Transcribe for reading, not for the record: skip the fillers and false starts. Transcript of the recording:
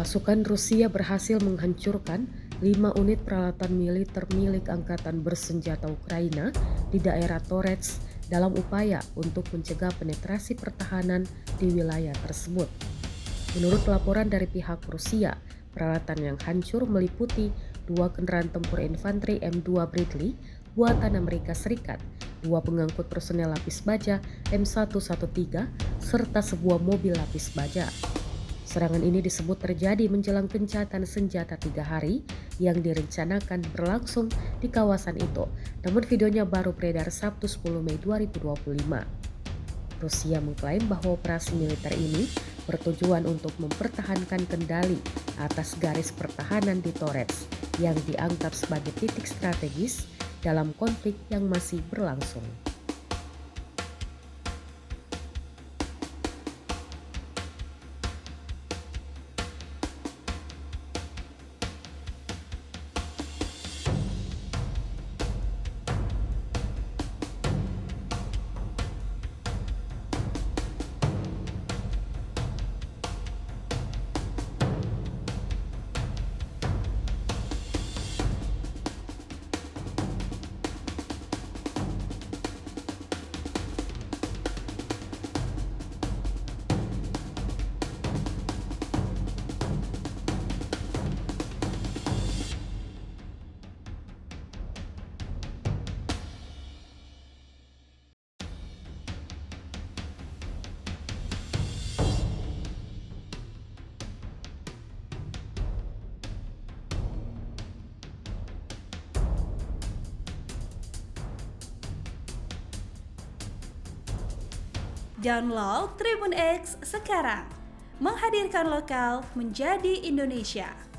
Pasukan Rusia berhasil menghancurkan 5 unit peralatan militer milik Angkatan Bersenjata Ukraina di daerah Torets dalam upaya untuk mencegah penetrasi pertahanan di wilayah tersebut. Menurut laporan dari pihak Rusia, peralatan yang hancur meliputi 2 kendaraan tempur infanteri M2 Bradley buatan Amerika Serikat, 2 pengangkut personel lapis baja M113, serta sebuah mobil lapis baja. Serangan ini disebut terjadi menjelang gencatan senjata 3 hari yang direncanakan berlangsung di kawasan itu, namun videonya baru beredar Sabtu 10 Mei 2025. Rusia mengklaim bahwa operasi militer ini bertujuan untuk mempertahankan kendali atas garis pertahanan di Torets yang dianggap sebagai titik strategis dalam konflik yang masih berlangsung. Download Tribun X sekarang, menghadirkan lokal menjadi Indonesia.